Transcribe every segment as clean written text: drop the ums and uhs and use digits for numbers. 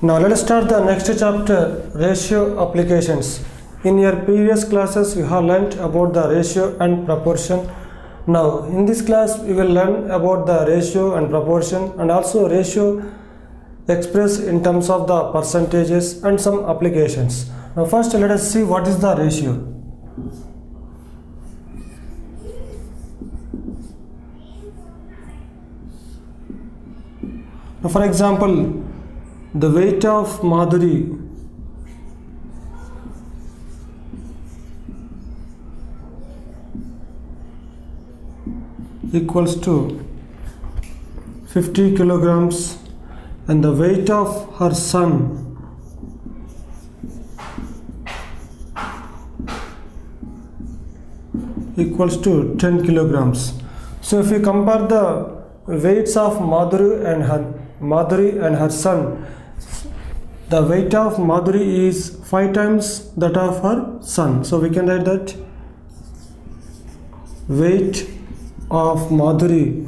Now let us start the next chapter, ratio applications. In your previous classes you have learnt about the ratio and proportion. Now in this class we will learn about the ratio and proportion, and also ratio expressed in terms of the percentages and some applications. Now first let us see what is the ratio. Now for example, the weight of Madhuri equals to 50 kilograms and the weight of her son equals to 10 kilograms. So if we compare the weights of Madhuri and her son, the weight of Madhuri is 5 times that of her son. So we can write that weight of Madhuri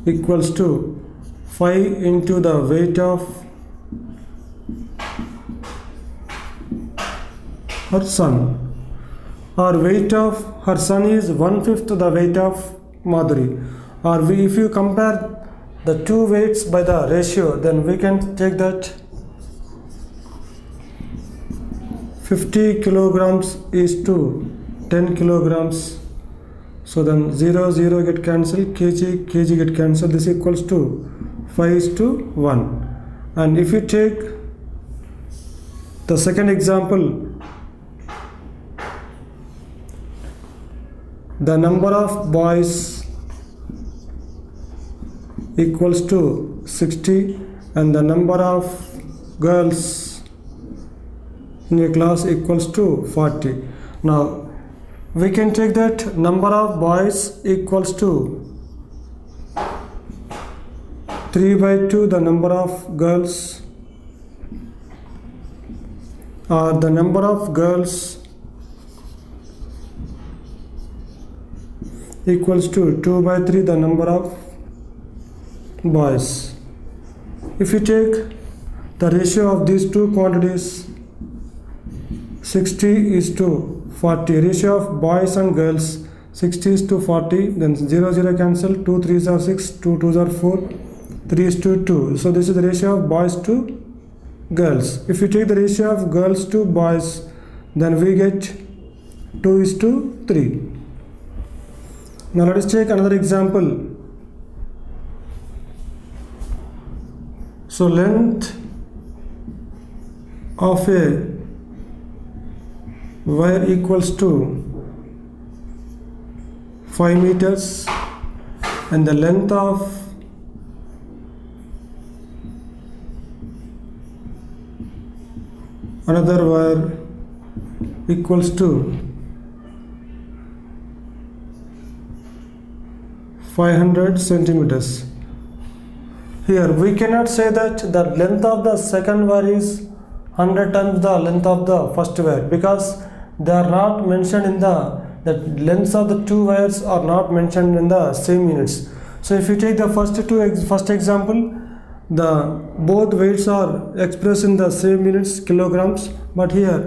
equals to 5 into the weight of her son. Or weight of her son is 1/5 the weight of Madhuri. Or if you compare the two weights by the ratio, then we can take that 50 kilograms is to 10 kilograms. So then 0 0 get cancelled, kg get cancelled. This equals to 5:1. And if you take the second example, the number of boys equals to 60 and the number of girls in a class equals to 40. Now we can take that number of boys equals to 3/2 the number of girls, or the number of girls equals to 2/3 the number of boys. If you take the ratio of these two quantities, 60 is to 40, ratio of boys and girls, 60 is to 40, then 0 0 cancel, 2 3s are 6, 2 2s are 4, 3 is to 2. So this is the ratio of boys to girls. If you take the ratio of girls to boys, then we get 2 is to 3. Now let us take another example. So length of a wire equals to 5 meters and the length of another wire equals to 500 centimeters. Here we cannot say that the length of the second wire is 100 times the length of the first wire, because they are not mentioned in the lengths of the two wires are not mentioned in the same units. So if you take the first example, the both weights are expressed in the same units, kilograms, but here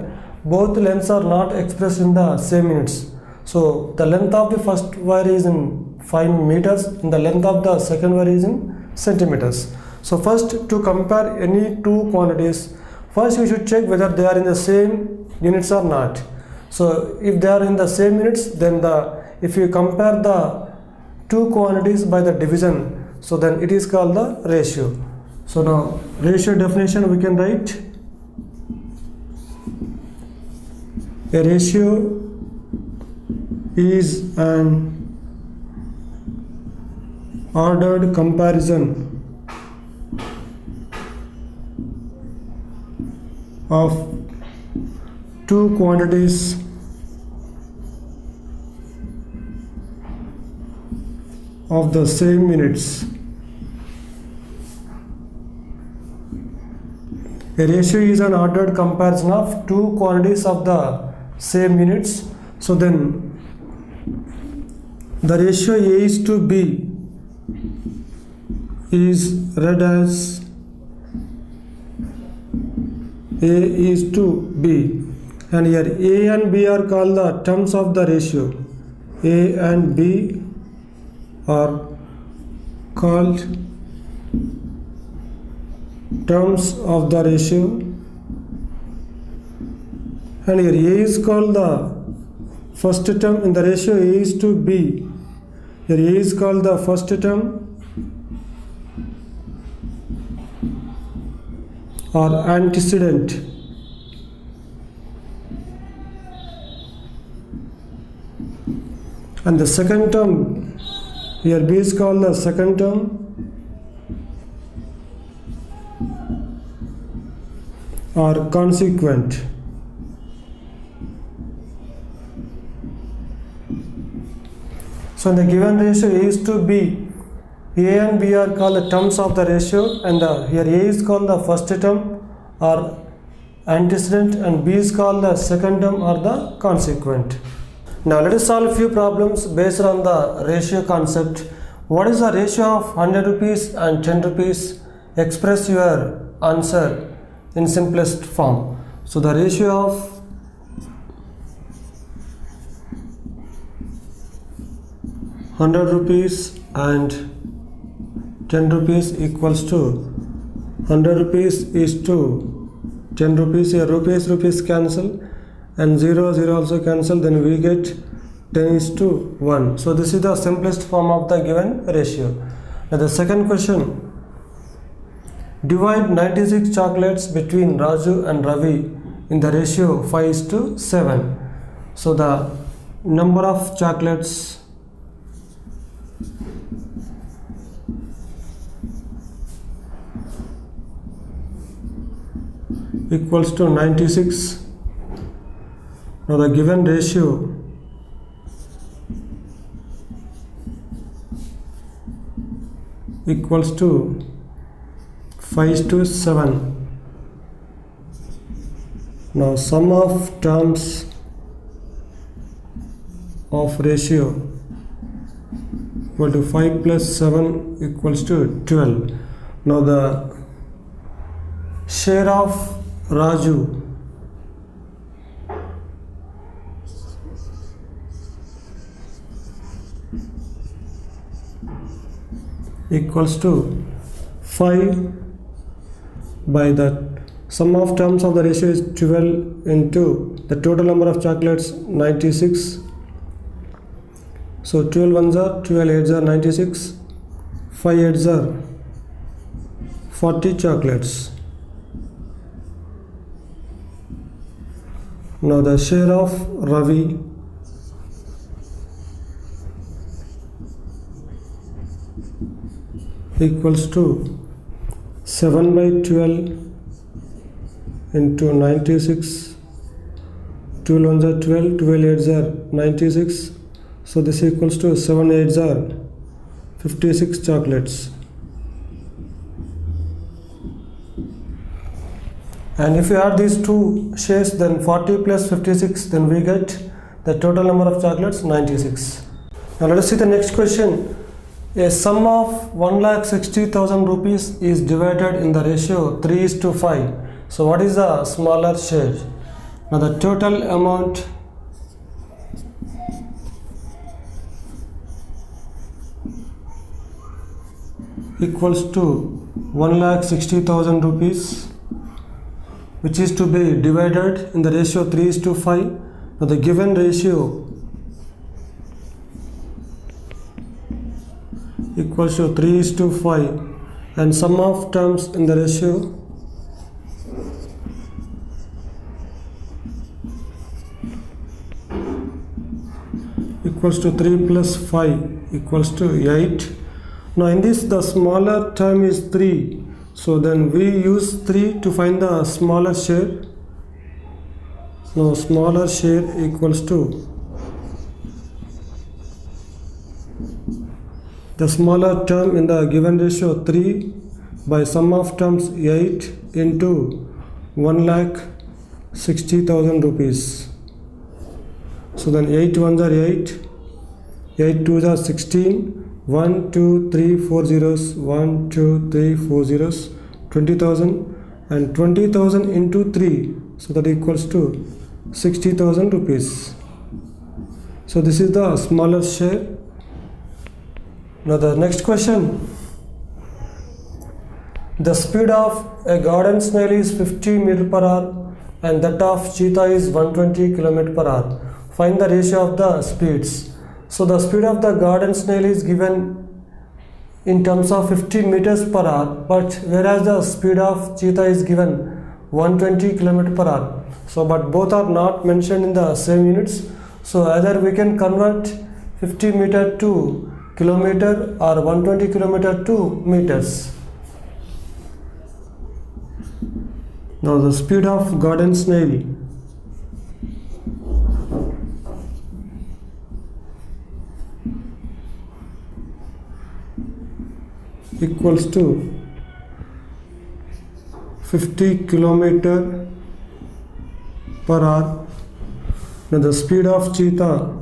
both lengths are not expressed in the same units. So the length of the first wire is in 5 meters and the length of the second wire is in centimeters. So first, to compare any two quantities, first we should check whether they are in the same units or not. So if they are in the same units, then if you compare the two quantities by the division, so then it is called the ratio. So now ratio definition we can write: a ratio is an ordered comparison of two quantities of the same units. A ratio is an ordered comparison of two quantities of the same units. So then the ratio A is to B is read as A is to B, and here A and B are called the terms of the ratio. A and B are called terms of the ratio, and here A is called the first term in the ratio A is to B. Here A is called the first term or antecedent, and the second term, here B is called the second term or consequent. So in the given ratio A is to B, A and B are called the terms of the ratio, and here A is called the first term or antecedent, and B is called the second term or the consequent. Now let us solve a few problems based on the ratio concept. What is the ratio of 100 rupees and 10 rupees? Express your answer in simplest form. So the ratio of 100 rupees and 10 rupees equals to 100 rupees is to 10 rupees. Here rupees cancel, and 0 also cancel, then we get 10 is to 1. So this is the simplest form of the given ratio. Now the second question, divide 96 chocolates between Raju and Ravi in the ratio 5:7. So the number of chocolates equals to 96. Now the given ratio equals to 5:7. Now sum of terms of ratio equal to 5 plus 7 equals to 12. Now the share of Raju equals to 5 by the sum of terms of the ratio is 12 into the total number of chocolates 96. So 12 ones are 12, 8s are 96, 5 8s are 40 chocolates. Now the share of Ravi equals to 7 by 12 into 96. 12 ones are 12, 12 8s are 96. So this equals to 7 8s are 56 chocolates. And if you add these two shares, then 40 plus 56, then we get the total number of chocolates 96. Now let us see the next question. A sum of 1,60,000 rupees is divided in the ratio 3:5. So what is the smaller share? Now the total amount equals to 1,60,000 rupees, which is to be divided in the ratio 3:5. Now the given ratio equals to 3:5, and sum of terms in the ratio equals to 3 plus 5 equals to 8. Now in this the smaller term is 3, so then we use 3 to find the smaller share. Now smaller share equals to the smaller term in the given ratio 3 by sum of terms 8 into 1,60,000 rupees. So then 8 ones are 8, 8 twos are 16, 1 2 3 4 zeros, 1 2 3 4 zeros, 20,000. and 20,000 into 3, so that equals to 60,000 rupees. So this is the smaller share. Now the next question. The speed of a garden snail is 50 meter per hour and that of cheetah is 120 km per hour. Find the ratio of the speeds. So the speed of the garden snail is given in terms of 50 meters per hour, but whereas the speed of cheetah is given 120 km per hour. So but both are not mentioned in the same units. So either we can convert 50 meter to kilometer or 120 kilometer to meters. Now the speed of garden snail equals to 50 kilometer per hour. Now the speed of cheetah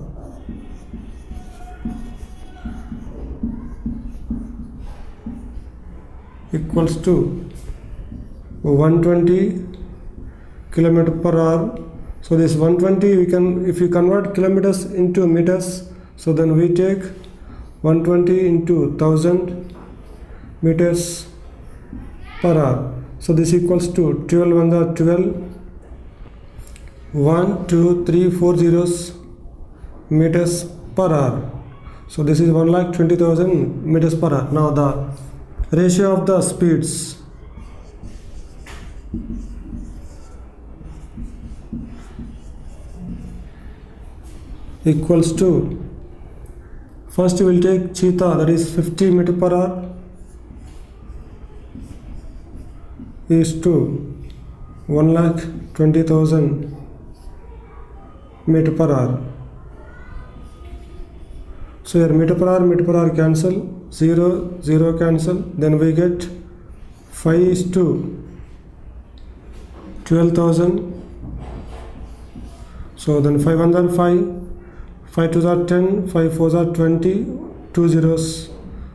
equals to 120 kilometer per hour. So this 120 we can, if you convert kilometers into meters, so then we take 120 into 1000 meters per hour. So this equals to 12 on the 12, 1 2 3 4 zeros meters per hour. So this is 1,20,000 meters per hour. Now the ratio of the speeds equals to, first we will take cheetah, that is 50 meter per hour is to 1,20,000 meter per hour. So here meter per hour cancel, 0 0 cancel, then we get 5 is to 12,000. So then 5 1 5, 5 2s are 10, 5 4s are 20, 2 zeros.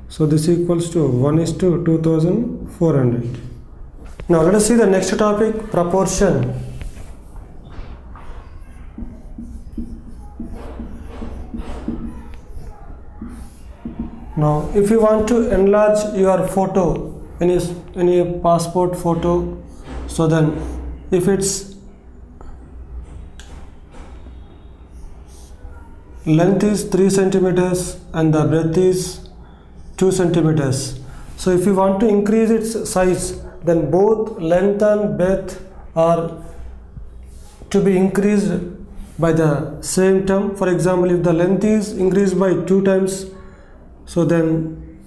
So this equals to 1 is to 2,400. Now let us see the next topic, proportion. Now if you want to enlarge your photo, any passport photo, so then if its length is 3 centimeters and the breadth is 2 centimeters, so if you want to increase its size, then both length and breadth are to be increased by the same term. For example, if the length is increased by 2 times, so then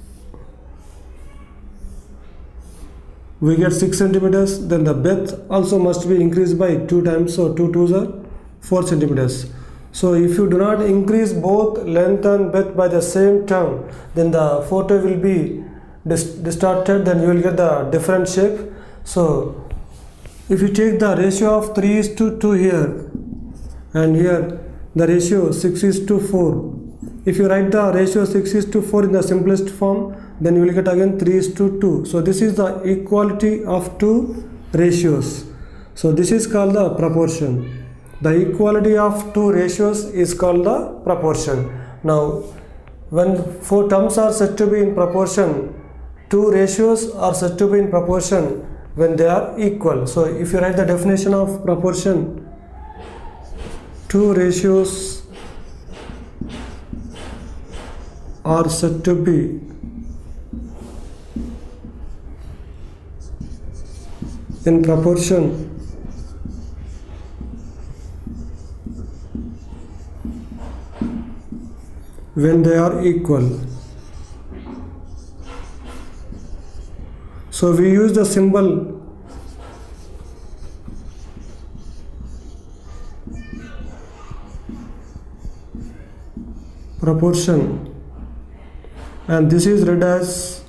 we get 6 centimeters, then the breadth also must be increased by 2 times, so 2 2s are 4 centimeters. So if you do not increase both length and breadth by the same term, then the photo will be distorted, then you will get the different shape. So if you take the ratio of 3 is to 2 here, and here the ratio 6 is to 4, if you write the ratio 6 is to 4 in the simplest form, then you will get again 3 is to 2. So this is the equality of 2 ratios. So this is called the proportion. The equality of 2 ratios is called the proportion. Now when 4 terms are said to be in proportion, 2 ratios are said to be in proportion when they are equal. So if you write the definition of proportion, 2 ratios are said to be in proportion when they are equal. So we use the symbol proportion, and this is read as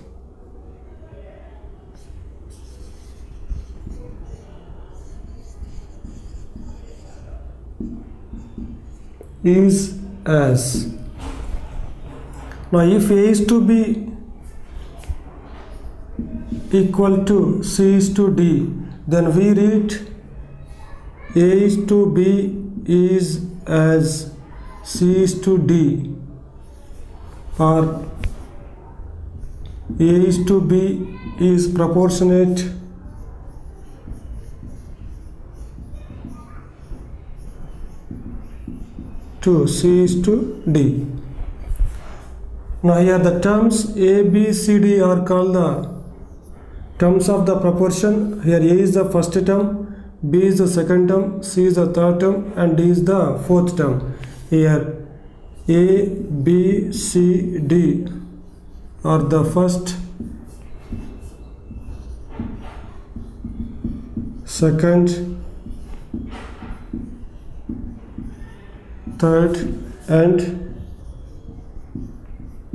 is as. Now if A is to be equal to C is to D, then we read A is to B is as C is to D, or A is to B is proportionate to C is to D. Now here the terms A, B, C, D are called the terms of the proportion. Here A is the first term, B is the second term, C is the third term, and D is the fourth term. Here A, B, C, D are the first, second, third, and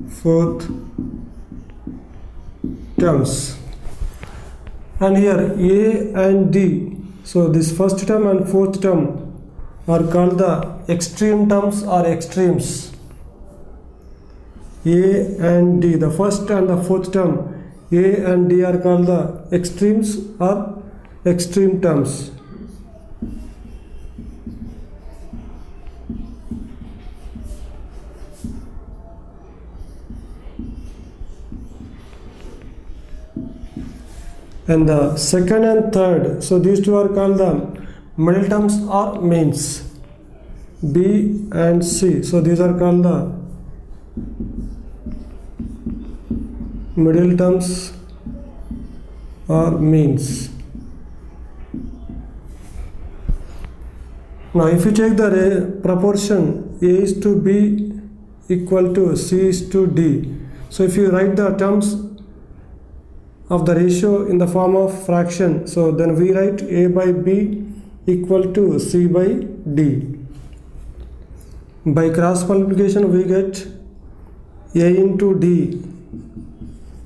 fourth terms. And here A and D, so this first term and fourth term are called the extreme terms or extremes. A and D, the first and the fourth term, A and D are called the extremes or extreme terms. And the second and third, so these two are called the middle terms or means, B and C. So these are called the middle terms or means. Now if you take the proportion A is to B equal to C is to D, so if you write the terms of the ratio in the form of fraction, so then we write A by B equal to C by D. By cross multiplication we get A into D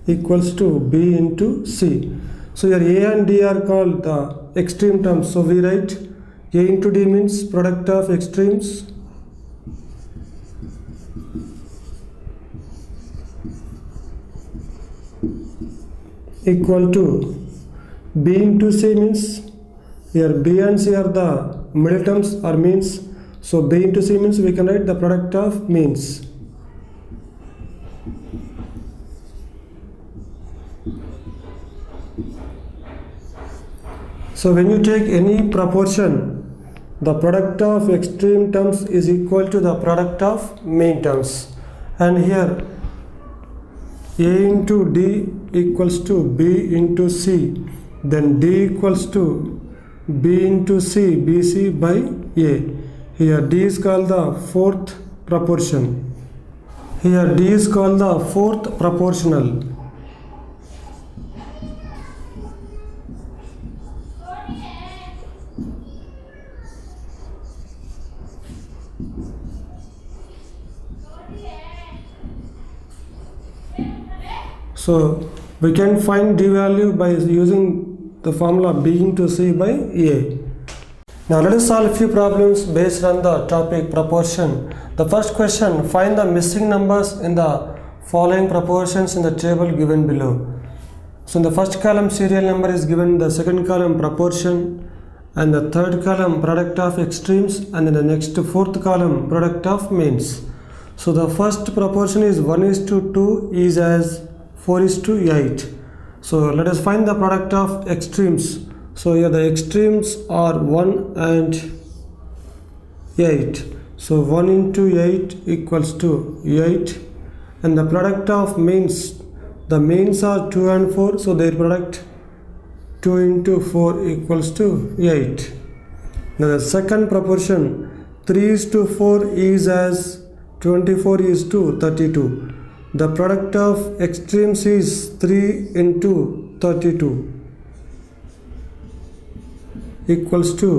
equals to B into C. So here A and D are called the extreme terms, so we write A into D means product of extremes equal to B into C means here B and C are the middle terms or means, so B into C means we can write the product of means. So when you take any proportion, the product of extreme terms is equal to the product of mean terms, and here A into D equals to B into C, then D equals to B into C, BC by A. Here D is called the fourth proportion. Here D is called the fourth proportional. So we can find D value by using the formula B into C by A. Now let us solve a few problems based on the topic proportion. The first question, find the missing numbers in the following proportions in the table given below. So in the first column serial number is given, the second column proportion, and the third column product of extremes, and then the next fourth column product of means. So the first proportion is 1:2 is as 4:8. So let us find the product of extremes. So here the extremes are 1 and 8. So 1 into 8 equals to 8. And the product of means, the means are 2 and 4. So their product 2 into 4 equals to 8. Now the second proportion 3:4 is as 24:32. The product of extremes is 3 into 32 equals to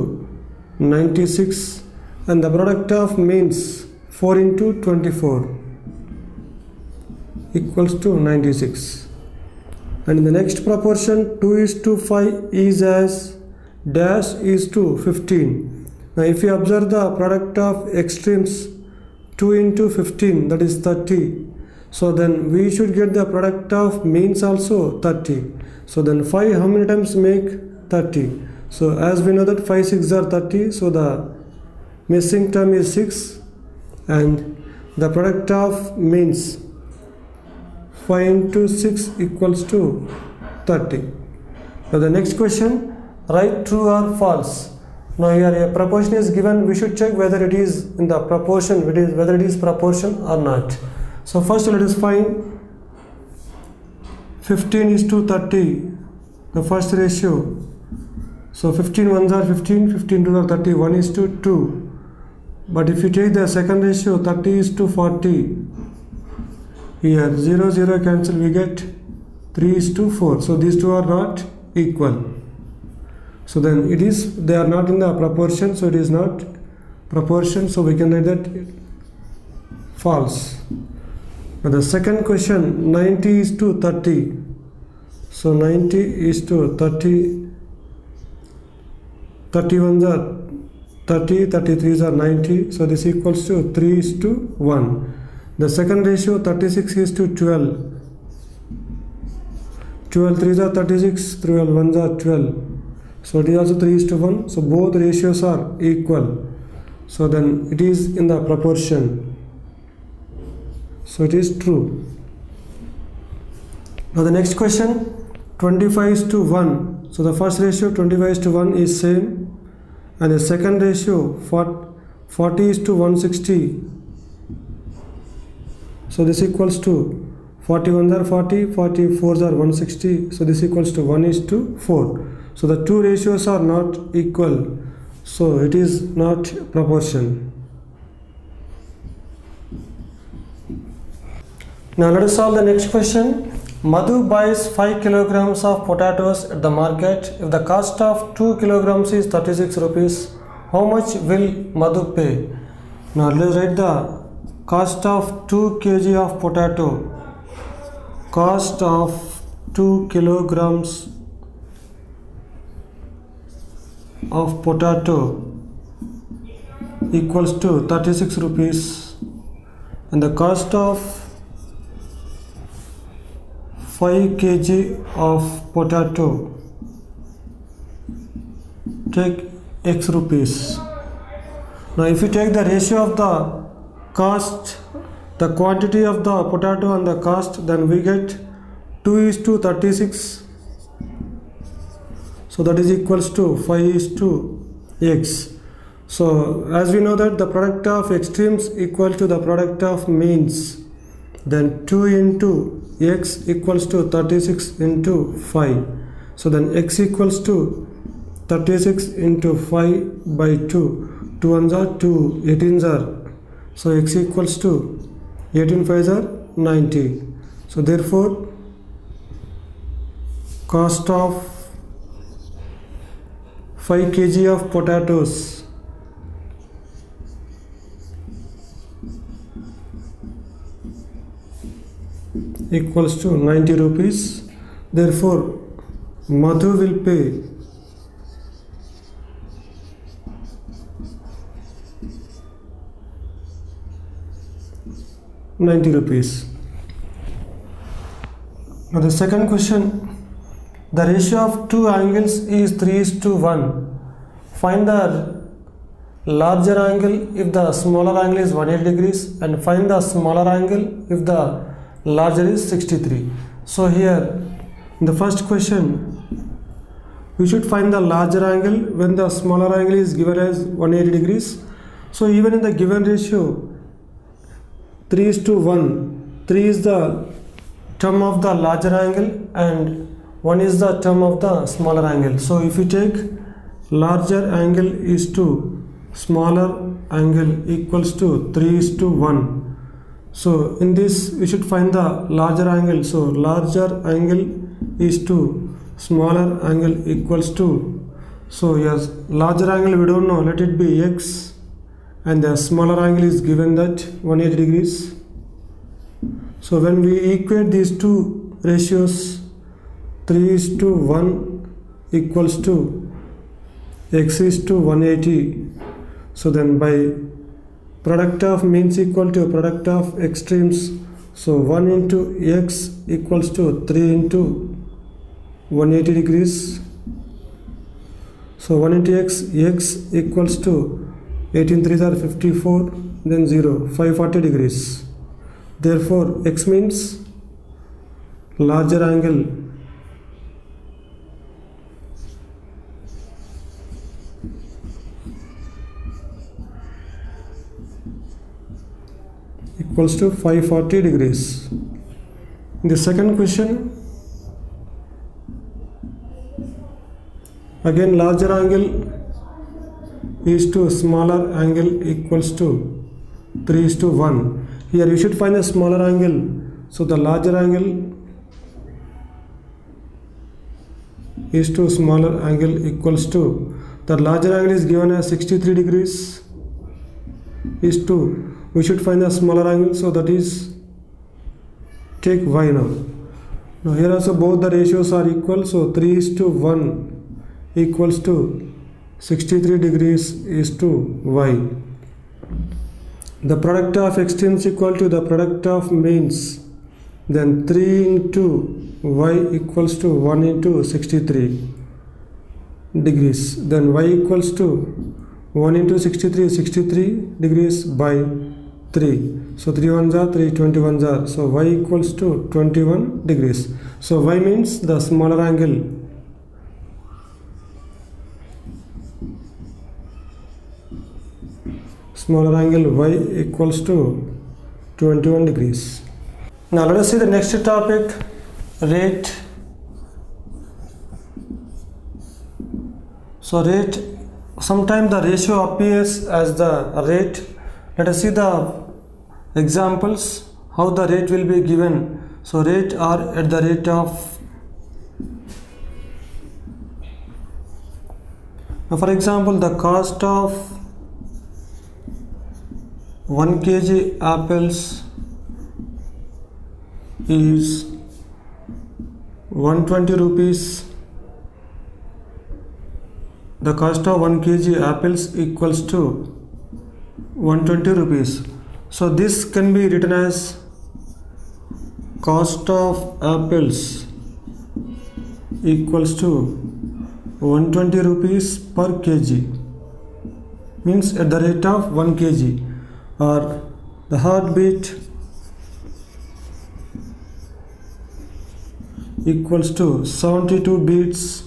96, and the product of means 4 into 24 equals to 96. And in the next proportion 2:5 is as dash is to 15. Now if you observe the product of extremes 2 into 15, that is 30. So then we should get the product of means also 30. So then 5 how many times make 30. So as we know that 5 6 are 30, so the missing term is 6, and the product of means 5 into 6 equals to 30. Now the next question, write true or false. Now here a proportion is given, we should check whether it is in the proportion, whether it is proportion or not. So first let us find 15 is to 30, the first ratio. So 15 ones are 15, 15 2 are 30, 1 is to 2. But if you take the second ratio, 30 is to 40, here 0 0 cancel, we get 3 is to 4. So these two are not equal. So then they are not in the proportion, so it is not proportion, so we can write that false. Now the second question, 90 is to 30. So 90 is to 30, 31s are 30, 33s are 90. So this equals to 3 is to 1. The second ratio, 36 is to 12. 12 3s are 36, 12 1s are 12. So it is also 3 is to 1. So both ratios are equal. So then it is in the proportion. So it is true. Now the next question, 25 is to 1. So the first ratio 25 is to 1 is same, and the second ratio 40 is to 160. So this equals to 41s are 40, 44s are 160. So this equals to 1 is to 4. So the two ratios are not equal. So it is not proportion. Now let us solve the next question. Madhu buys 5 kilograms of potatoes at the market. If the cost of 2 kilograms is 36 rupees, how much will Madhu pay? Now let's write the cost of 2 kg of potato. Cost of 2 kilograms of potato equals to 36 rupees, and the cost of 5 kg of potato, take x rupees. Now if you take the ratio of the cost, the quantity of the potato and the cost, then we get 2 is to 36. So that is equals to 5 is to x. So as we know that the product of extremes equal to the product of means, then 2 into x equals to 36 into 5. So then x equals to 36 into 5 by 2. 2 ones are 2, 18s are. So x equals to 18 5s are 90. So therefore cost of 5 kg of potatoes equals to 90 rupees. Therefore Madhu will pay 90 rupees. Now the second question, the ratio of two angles is 3 is to 1. Find the larger angle if the smaller angle is 180 degrees, and find the smaller angle if the larger is 63. So here in the first question we should find the larger angle when the smaller angle is given as 180 degrees. So even in the given ratio 3 is to 1, 3 is the term of the larger angle and 1 is the term of the smaller angle. So if you take larger angle is to smaller angle equals to 3 is to 1. So in this we should find the larger angle. So larger angle is to smaller angle equals to, so yes, larger angle we don't know, let it be x, and the smaller angle is given that 180 degrees. So when we equate these two ratios, 3 is to 1 equals to x is to 180. So then by product of means equal to product of extremes, so 1 into x equals to 3 into 180 degrees. So 1 into x equals to 18 3s are 54, then 0, 540 degrees. Therefore, x means larger angle equals to 540 degrees. The second question, again larger angle is to smaller angle equals to 3:1. Here you should find a smaller angle. So the larger angle is to smaller angle equals to, the larger angle is given as 63 degrees is to, we should find a smaller angle, so that is, take y now. Now here also both the ratios are equal, so 3:1 equals to 63 degrees is to y. The product of extremes equal to the product of means, then 3 into y equals to 1 into 63 degrees, then y equals to 1 into 63 is 63 degrees by 3. So 3 ones are 3, 21s are, so y equals to 21 degrees. So y means the smaller angle. Smaller angle y equals to 21 degrees. Now let us see the next topic, rate. So rate, sometimes the ratio appears as the rate. Let us see the examples how the rate will be given. So rate are at the rate of, now for example, the cost of 1 kg apples is 120 rupees. The cost of 1 kg apples equals to 120 rupees. So this can be written as cost of apples equals to 120 rupees per kg, means at the rate of 1 kg, or the heartbeat equals to 72 beats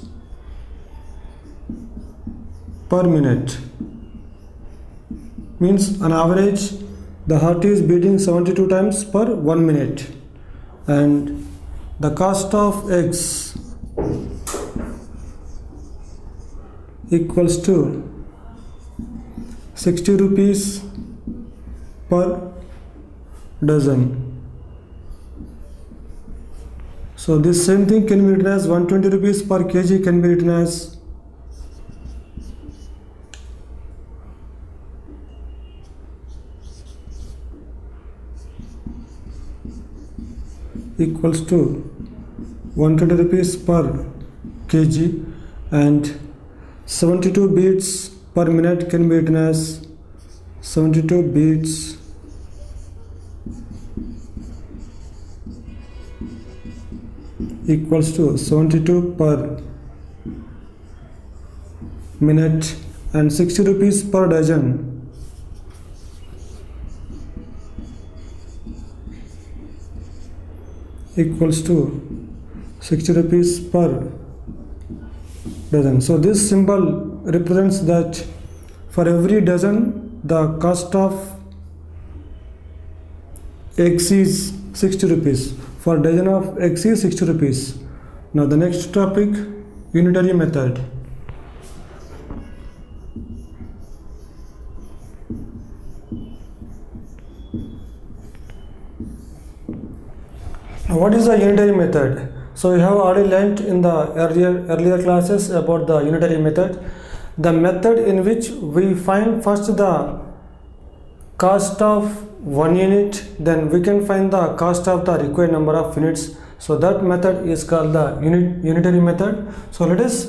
per minute, means on average the heart is beating 72 times per 1 minute. And the cost of eggs equals to 60 rupees per dozen. So this same thing can be written as 120 rupees per kg can be written as equals to 120 rupees per kg, and 72 beats per minute can be written as 72 beats equals to 72 per minute, and 60 rupees per dozen equals to 60 rupees per dozen. So this symbol represents that for every dozen the cost of eggs is 60 rupees. For dozen of eggs is 60 rupees. Now the next topic, unitary method. Now what is the unitary method? So we have already learnt in the earlier classes about the unitary method. The method in which we find first the cost of 1 unit, then we can find the cost of the required number of units. So that method is called the unitary method. So let us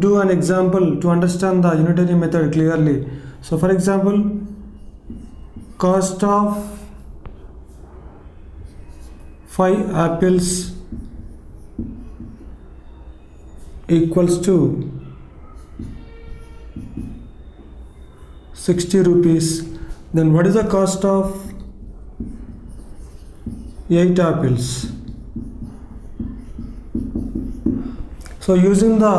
do an example to understand the unitary method clearly. So for example, cost of 5 apples equals to 60 rupees. Then what is the cost of 8 apples? So using the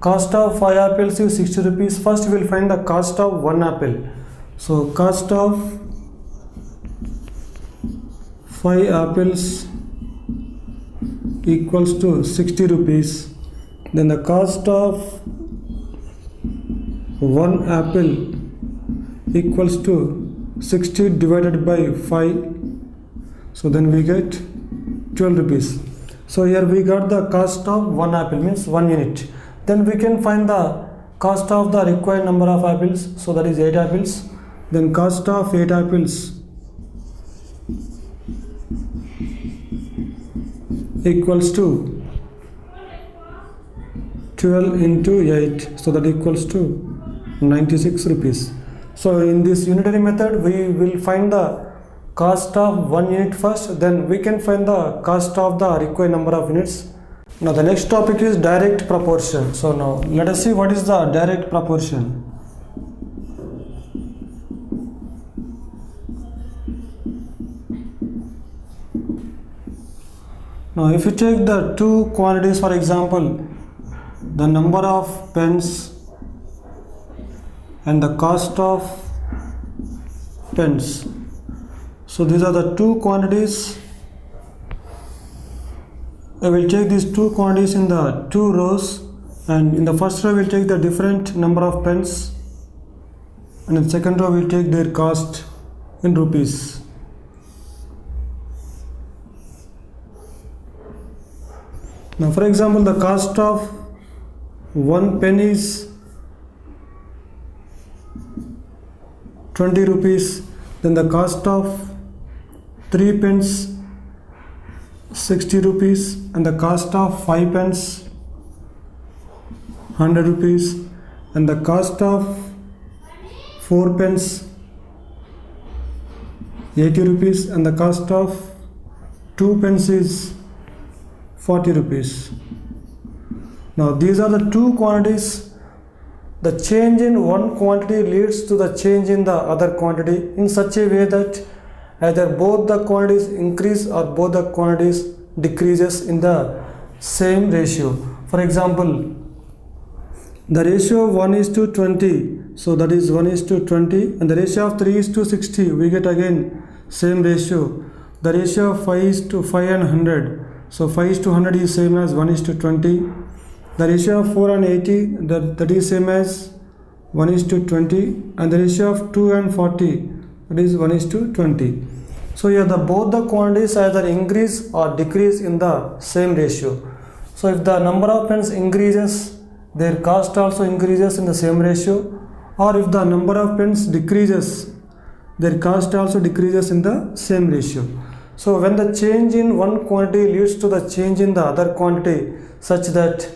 cost of 5 apples is 60 rupees. First we will find the cost of 1 apple. So cost of 5 apples equals to 60 rupees. Then the cost of 1 apple equals to 60 divided by 5. So then we get 12 rupees. So here we got the cost of 1 apple, means 1 unit. Then we can find the cost of the required number of apples. So that is 8 apples. Then cost of 8 apples equals to 12 into 8. So that equals to 96 rupees. So in this unitary method we will find the cost of 1 unit first, then we can find the cost of the required number of units. Now the next topic is direct proportion. So now let us see what is the direct proportion. Now if you take the two quantities, for example the number of pens and the cost of pens. So these are the two quantities. I will take these two quantities in the two rows, and in the first row we will take the different number of pens, and in the second row we will take their cost in rupees. Now for example the cost of 1 pen is 20 rupees. Then the cost of 3 pens 60 rupees, and the cost of 5 pens 100 rupees, and the cost of 4 pens 80 rupees, and the cost of 2 pens is 40 rupees. Now these are the two quantities. The change in one quantity leads to the change in the other quantity in such a way that either both the quantities increase or both the quantities decreases in the same ratio. For example, the ratio of 1 is to 20, so that is 1 is to 20, and the ratio of 3 is to 60, we get again same ratio. The ratio of 5 is to 5 and 100, so 5 is to 100 is same as 1 is to 20. The ratio of 4 and 80, that is same as 1 is to 20, and the ratio of 2 and 40, that is 1 is to 20. So here both the quantities either increase or decrease in the same ratio. So if the number of pens increases, their cost also increases in the same ratio, or if the number of pens decreases, their cost also decreases in the same ratio. So when the change in one quantity leads to the change in the other quantity such that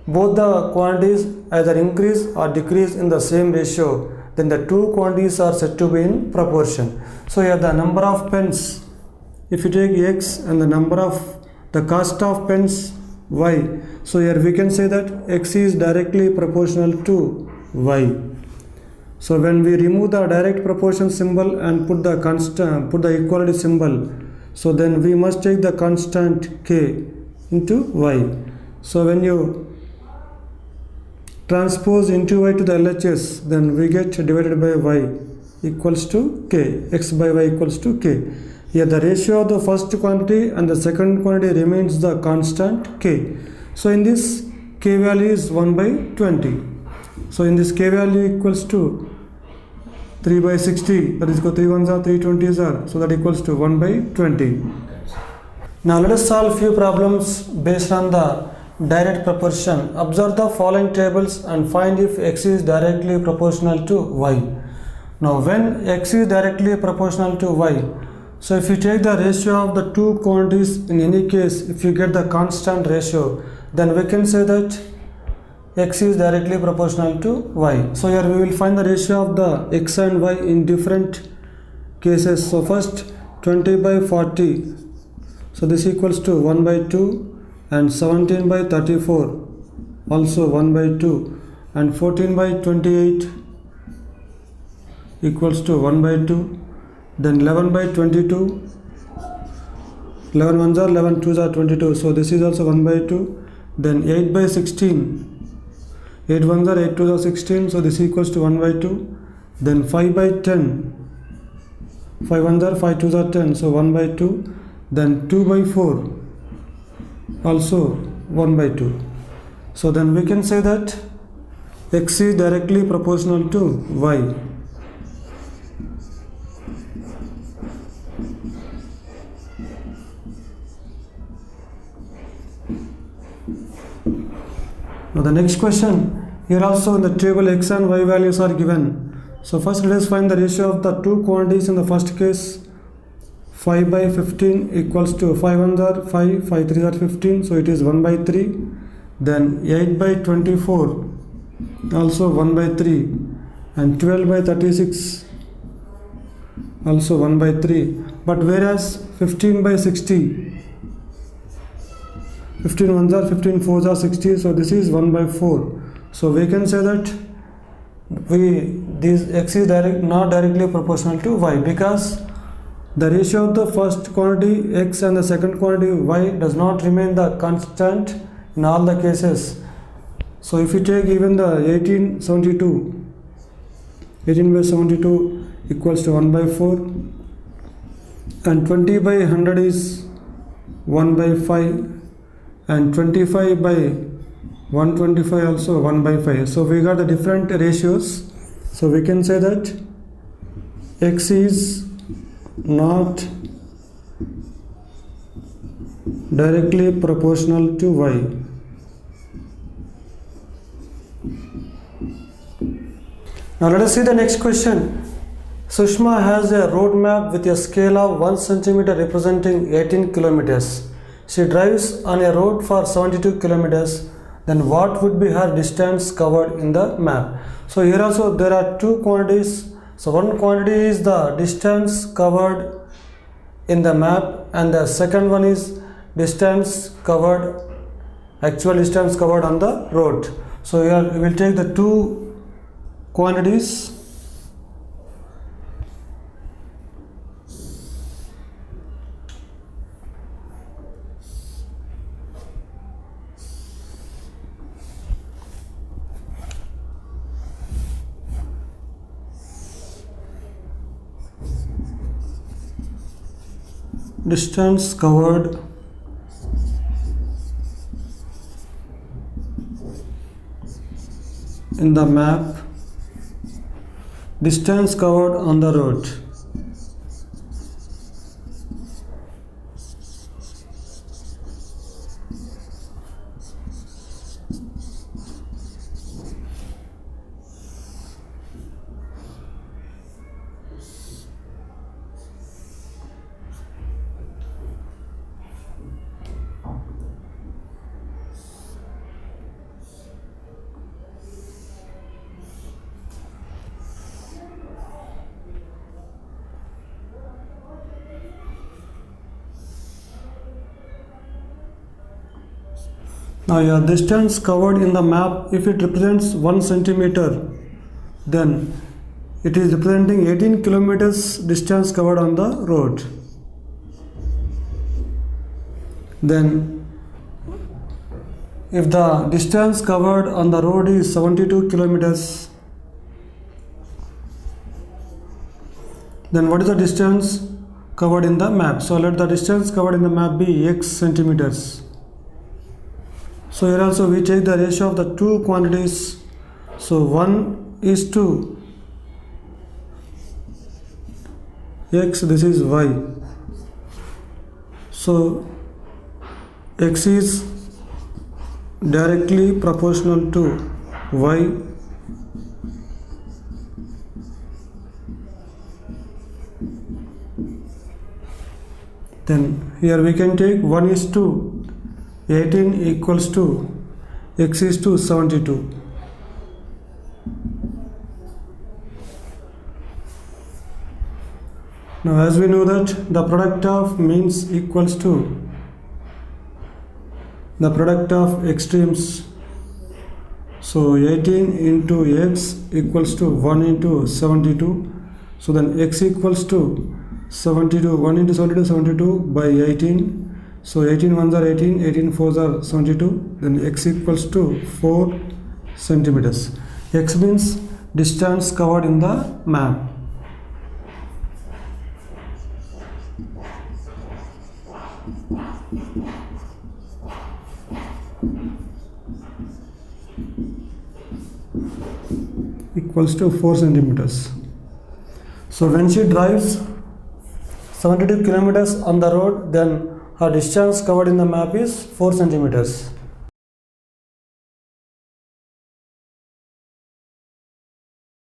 both the quantities either increase or decrease in the same ratio, then the two quantities are said to be in proportion. So here the number of pens, if you take x, and the cost of pens y, so here we can say that x is directly proportional to y. So when we remove the direct proportion symbol and put the equality symbol, so then we must take the constant k into y. So when you transpose into y to the LHS, then we get divided by y equals to k, x by y equals to k. Here the ratio of the first quantity and the second quantity remains the constant k. So in this k value is 1 by 20. So in this k value equals to 3 by 60, that is 3 1s are 3 20s are, so that equals to 1 by 20. Now let us solve few problems based on the direct proportion. Observe the following tables and find if x is directly proportional to y. Now when x is directly proportional to y, so if you take the ratio of the two quantities, in any case if you get the constant ratio, then we can say that x is directly proportional to y. So here we will find the ratio of the x and y in different cases. So first 20 by 40, so this equals to 1 by 2, and 17 by 34 also 1 by 2, and 14 by 28 equals to 1 by 2. Then 11 by 22, 11 ones are 11, 2s are 22, so this is also 1 by 2. Then 8 by 16, 8 ones are 8, 2s are 16, so this equals to 1 by 2. Then 5 by 10, 5 ones are 5, 2s are 10, so 1 by 2. Then 2 by 4, also 1 by 2. So then we can say that x is directly proportional to y. Now the next question, here also in the table x and y values are given. So first let us find the ratio of the two quantities in the first case. 5 by 15 equals to 5 ones are 5, 5 3s are 15, so it is 1 by 3. Then 8 by 24, also 1 by 3, and 12 by 36, also 1 by 3. But whereas 15 by 60, 15 ones are 15, 4s are 60, so this is 1 by 4. So we can say that this x is not directly proportional to y, because the ratio of the first quantity x and the second quantity y does not remain the constant in all the cases. So if you take even the 1872, 18 by 72 equals to 1 by 4, and 20 by 100 is 1 by 5, and 25 by 125 also 1 by 5. So we got the different ratios. So we can say that x is not directly proportional to y. Now let us see the next question. Sushma has a road map with a scale of 1 centimeter representing 18 kilometers. She drives on a road for 72 kilometers. Then what would be her distance covered in the map? So here also there are two quantities. So one quantity is the distance covered in the map, and the second one is distance covered, actual distance covered on the road. So here we will take the two quantities. Distance covered in the map, distance covered on the road. Now your distance covered in the map, if it represents 1 centimeter, then it is representing 18 kilometers distance covered on the road. Then if the distance covered on the road is 72 kilometers, then what is the distance covered in the map? So let the distance covered in the map be x centimeters. So here also we take the ratio of the two quantities. So 1 is to x, this is y. So x is directly proportional to y. Then here we can take 1 is to 18 equals to x is to 72. Now as we know that the product of means equals to the product of extremes. So 18 into x equals to 1 into 72. So then x equals to 72, 1 into 72, 72 by 18. So 18 ones are 18, 18 fours are 72. Then x equals to 4 centimeters. X means distance covered in the map. Equals to 4 centimeters. So when she drives 72 kilometers on the road, then her distance covered in the map is 4 centimeters.